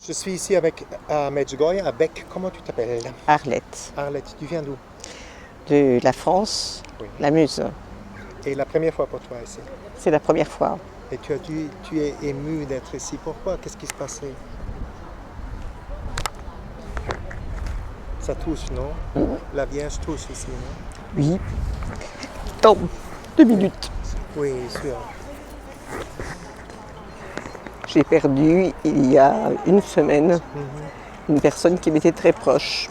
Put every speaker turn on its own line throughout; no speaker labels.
Je suis ici à Medjugorje, avec, comment tu t'appelles?
Arlette,
Arlette, tu viens d'où?
de la France,
Oui.
la Meuse.
Et la première fois pour toi ici.
C'est la première fois.
Et tu es ému d'être ici. Pourquoi? Qu'est-ce qui se passait? Ça touche, non? La Vierge touche ici, non?
Oui. Attends, 2 minutes.
Oui, sûr.
J'ai perdu il y a une semaine une personne qui m'était très proche,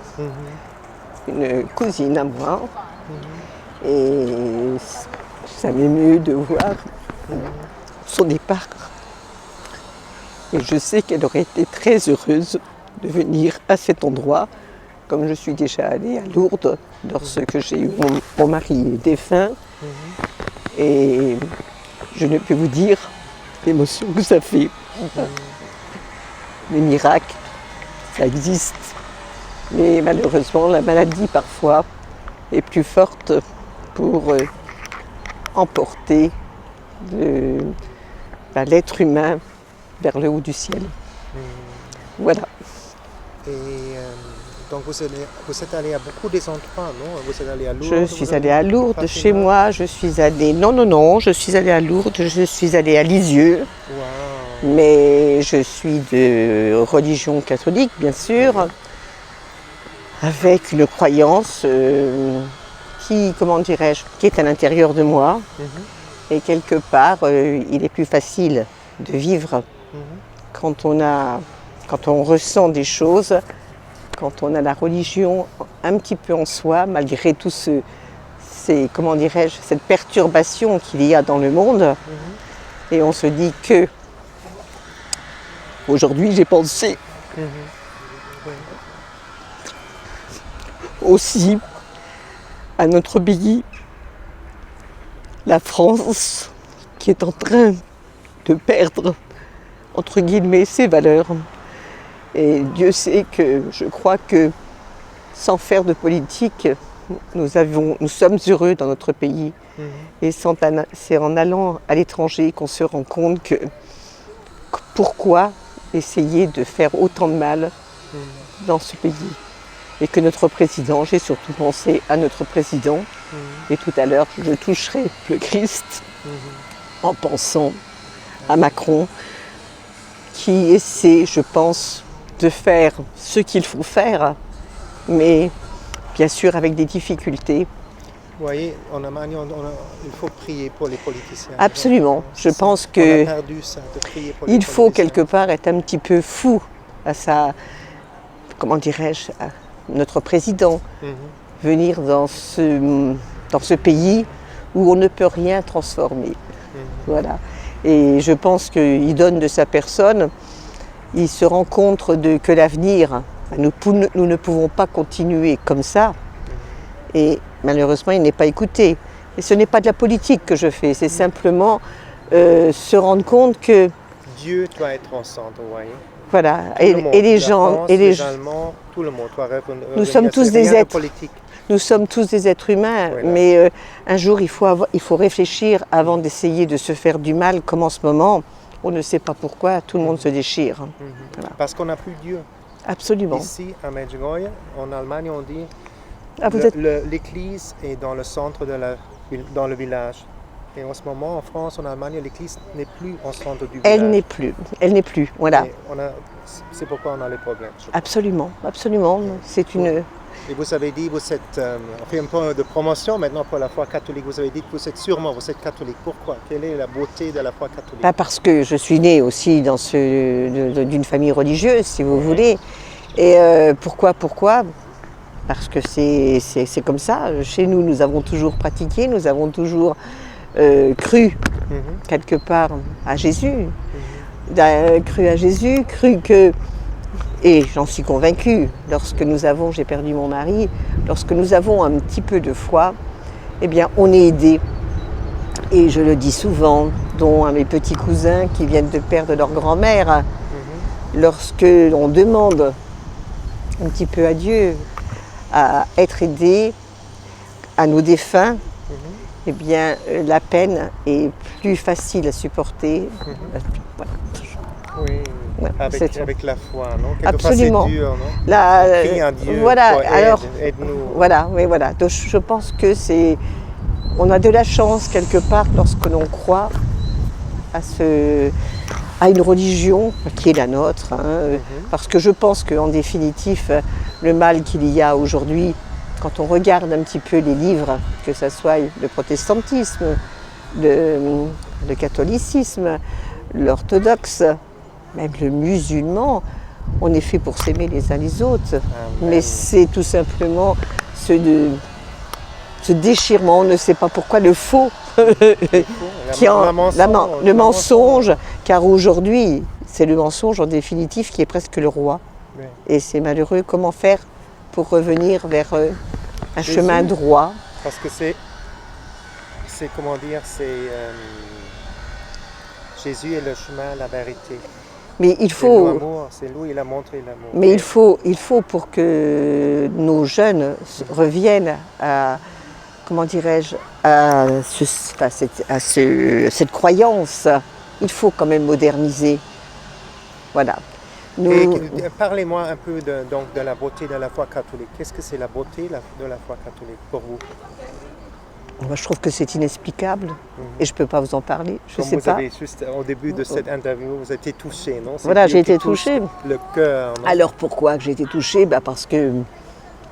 une cousine à moi. Et ça m'émeut de voir son départ. Et je sais qu'elle aurait été très heureuse de venir à cet endroit, comme je suis déjà allée à Lourdes lorsque j'ai eu mon mari défunt. Et je ne peux vous dire l'émotion que ça fait. Les miracles, ça existe. Mais malheureusement, la maladie parfois est plus forte pour emporter l'être humain vers le haut du ciel. Voilà.
Et donc vous êtes allé à beaucoup des endroits, non? Vous êtes allé à Lourdes?
Je suis allée à Lourdes chez moi, je suis allée... Non, je suis allée à Lourdes, je suis allée à Lisieux.
Wow.
Mais je suis de religion catholique, bien sûr, avec une croyance qui, comment dirais-je, qui est à l'intérieur de moi. Et quelque part, il est plus facile de vivre quand on ressent des choses, quand on a la religion un petit peu en soi, malgré tout comment dirais-je, cette perturbation qu'il y a dans le monde. Et on se dit que aujourd'hui, j'ai pensé aussi à notre pays, la France, qui est en train de perdre, entre guillemets, ses valeurs. Et Dieu sait que je crois que sans faire de politique, nous sommes heureux dans notre pays. Et c'est en allant à l'étranger qu'on se rend compte que pourquoi essayer de faire autant de mal dans ce pays. Et que notre président, j'ai surtout pensé à notre président, et tout à l'heure je toucherai le Christ en pensant à Macron, qui essaie, je pense, de faire ce qu'il faut faire, mais bien sûr avec des difficultés.
Vous voyez, en Allemagne, il faut prier pour les politiciens.
Absolument. Je pense
On
que
a perdu ça, de prier pour les
il faut
politiciens.
quelque part être un petit peu fou à comment dirais-je, à notre président, venir dans ce pays où on ne peut rien transformer. Voilà. Et je pense qu'il donne de sa personne, il se rend compte que l'avenir, nous ne pouvons pas continuer comme ça. Et malheureusement, il n'est pas écouté. Et ce n'est pas de la politique que je fais, c'est simplement se rendre compte que...
Dieu doit être en centre, vous voyez.
Voilà,
et les gens,
France,
les Allemands, tout le monde doit
nous sommes tous des êtres.
Politique.
Nous sommes tous des êtres humains,
Voilà.
mais un jour il faut réfléchir avant d'essayer de se faire du mal, comme en ce moment, on ne sait pas pourquoi, tout le monde se déchire. Voilà.
Parce qu'on n'a plus Dieu.
Absolument.
Ici, à Medjugorje, en Allemagne, on dit l'église est dans le centre dans le village. Et en ce moment, en France, en Allemagne, l'église n'est plus au centre du village.
Elle n'est plus, voilà.
C'est pourquoi on a les problèmes.
Absolument. C'est une...
Et vous avez dit, vous êtes, on fait un peu de promotion maintenant pour la foi catholique. Vous avez dit que vous êtes catholique. Pourquoi? Quelle est la beauté de la foi catholique?
Parce que je suis née aussi d'une famille religieuse, si vous voulez. Et pourquoi? Parce que c'est comme ça. Chez nous, nous avons toujours pratiqué, nous avons toujours cru quelque part à Jésus. Cru que... Et j'en suis convaincue, j'ai perdu mon mari, lorsque nous avons un petit peu de foi, eh bien on est aidé. Et je le dis souvent, dont à mes petits cousins qui viennent de perdre leur grand-mère, lorsque l'on demande un petit peu à Dieu à être aidé, à nos défunts, eh bien la peine est plus facile à supporter. Voilà.
Oui. avec la foi, non? Quelquefois,
Absolument.
c'est dur, non?
La-
On prie à Dieu,
voilà,
pour
alors,
aide-nous.
voilà, mais voilà. Donc, je pense que on a de la chance quelque part lorsque l'on croit à une religion qui est la nôtre, hein, parce que je pense qu'en définitive, le mal qu'il y a aujourd'hui, quand on regarde un petit peu les livres, que ce soit le protestantisme, le catholicisme, l'orthodoxe, même le musulman, on est fait pour s'aimer les uns les autres. Mais c'est tout simplement ce déchirement, on ne sait pas pourquoi, le faux, le mensonge, car aujourd'hui, c'est le mensonge en définitive qui est presque le roi.
Oui.
Et c'est malheureux. Comment faire pour revenir vers un
Jésus.
chemin droit?
Parce que c'est comment dire, Jésus est le chemin, la vérité.
Mais il
C'est
faut,
l'amour, c'est lui, il a montré l'amour.
mais il faut pour que nos jeunes reviennent à, comment dirais-je, à cette croyance. Il faut quand même moderniser. Voilà.
Et parlez-moi un peu de la beauté de la foi catholique. Qu'est-ce que c'est la beauté de la foi catholique pour vous?
Moi, je trouve que c'est inexplicable et je ne peux pas vous en parler. Je sais
Vous
pas.
avez juste au début de cette interview, vous avez été touché, non? C'est
Voilà,
Dieu
j'ai été
qui touche
touchée.
Le cœur, non?
Alors pourquoi j'ai été touchée? Parce que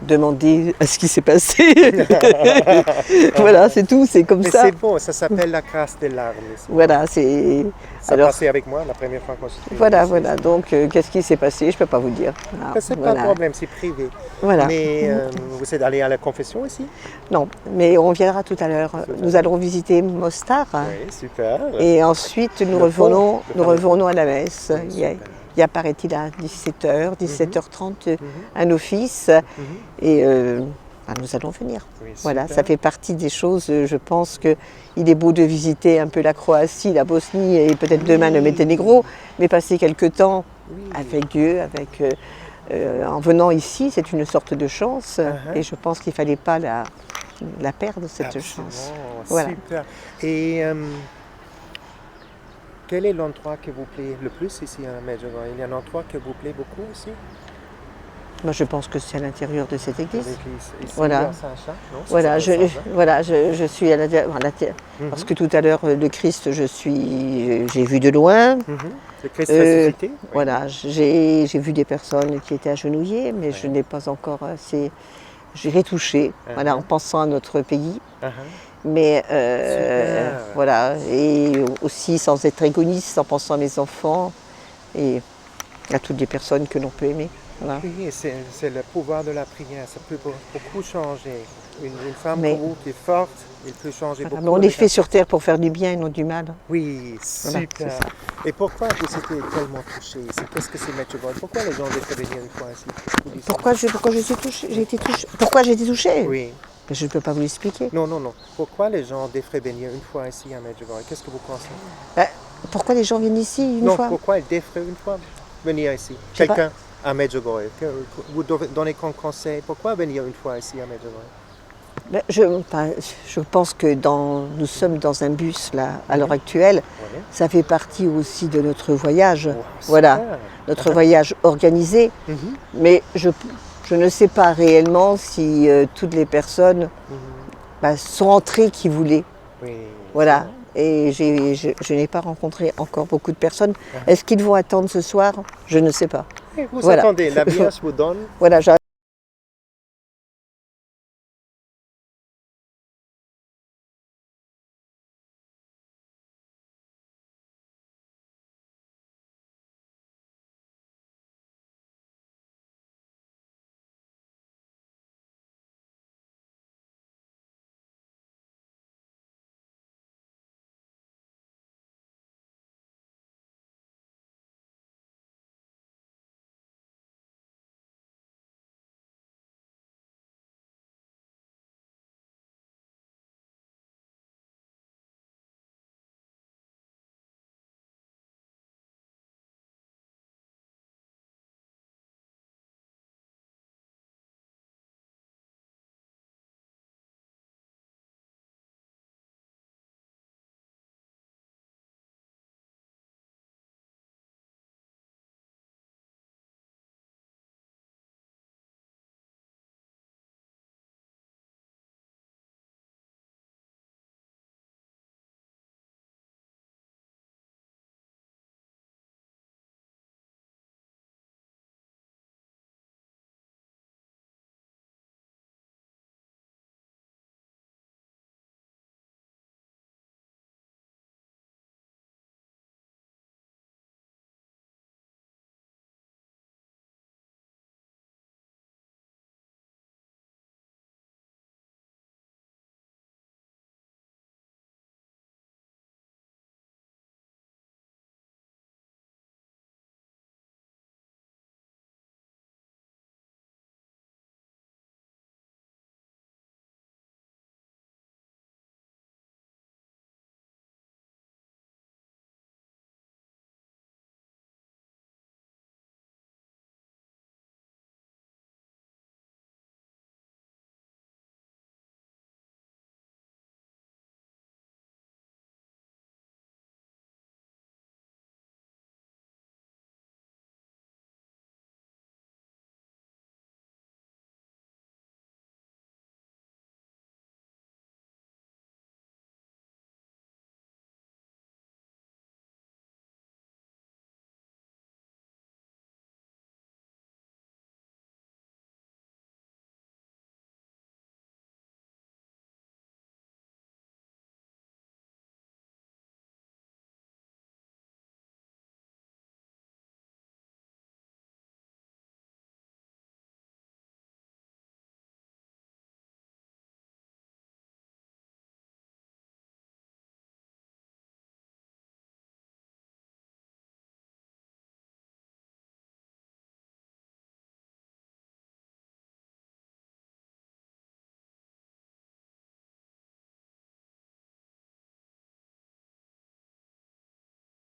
demander à ce qui s'est passé. Voilà, c'est tout, c'est comme
Mais
ça.
c'est bon, ça s'appelle la grâce des larmes.
Voilà, c'est.
Ça
Alors,
passait avec moi la première fois qu'on s'est fait.
voilà. Donc, qu'est-ce qui s'est passé? Je ne peux pas vous dire. Ah,
C'est pas
voilà.
de problème, c'est privé.
Voilà.
Mais vous êtes allé à la confession aussi?
Non, mais on viendra tout à l'heure. Nous allons visiter Mostar.
Oui, super.
Et ensuite, nous
Le pont,
revenons à la messe.
Oui, super.
Il y a, paraît-il, à 17h, 17h30, un office. Et nous allons venir.
Oui,
Voilà,
super.
ça fait partie des choses. Je pense qu'il est beau de visiter un peu la Croatie, la Bosnie et peut-être demain le Monténégro, mais passer quelque temps avec Dieu, en venant ici, c'est une sorte de chance. Et je pense qu'il ne fallait pas la perdre, cette chance. Voilà.
Super. Et quel est l'endroit qui vous plaît le plus ici à Medjugorje? Il y a un endroit qui vous plaît beaucoup aussi?
Moi, je pense que c'est à l'intérieur de cette église.
Ici,
Voilà.
à Saint-Jacques, non?
Voilà,
C'est Saint-Jacques?
je suis à parce que tout à l'heure, le Christ, j'ai vu de loin.
Le Christ ressuscité? Oui.
Voilà, j'ai vu des personnes qui étaient agenouillées, mais je n'ai pas encore assez. J'ai touché, voilà, en pensant à notre pays. Mais voilà, et aussi sans être égoïste, en pensant à mes enfants et à toutes les personnes que l'on peut aimer. Voilà.
Oui, c'est le pouvoir de la prière, ça peut beaucoup changer. Une femme
Mais-
comme vous qui est forte, elle peut changer
Voilà,
beaucoup.
mais on est
avec
fait sur terre pour faire du bien et non du mal.
Oui,
Voilà,
super.
c'est ça.
Et pourquoi vous étiez tellement touché ici? Qu'est-ce que c'est Medjugorje? Pourquoi les gens devraient venir une fois ici? Vous dites ça?
Pourquoi je suis touchée? J'ai été touchée. Pourquoi j'ai été touchée?
Oui.
Mais je ne peux pas vous l'expliquer.
Non. Pourquoi les gens devraient venir une fois ici à Medjugorje? Qu'est-ce que vous pensez?
Pourquoi les gens viennent ici une
Non,
fois?
pourquoi ils devraient une fois venir ici?
Je sais pas.
Quelqu'un à Medjugorje. Vous devez donner comme conseil, pourquoi venir une fois ici à Medjugorje?
Je pense que nous sommes dans un bus là, à l'heure actuelle.
Oui.
Ça fait partie aussi de notre voyage.
Wow,
Voilà,
super.
notre voyage organisé. Mais je ne sais pas réellement si toutes les personnes sont entrées qui voulaient.
Oui.
Voilà. Et je n'ai pas rencontré encore beaucoup de personnes. Est-ce qu'ils vont attendre ce soir? Je ne sais pas.
Vous
Voilà.
attendez, la Vierge vous donne
Voilà,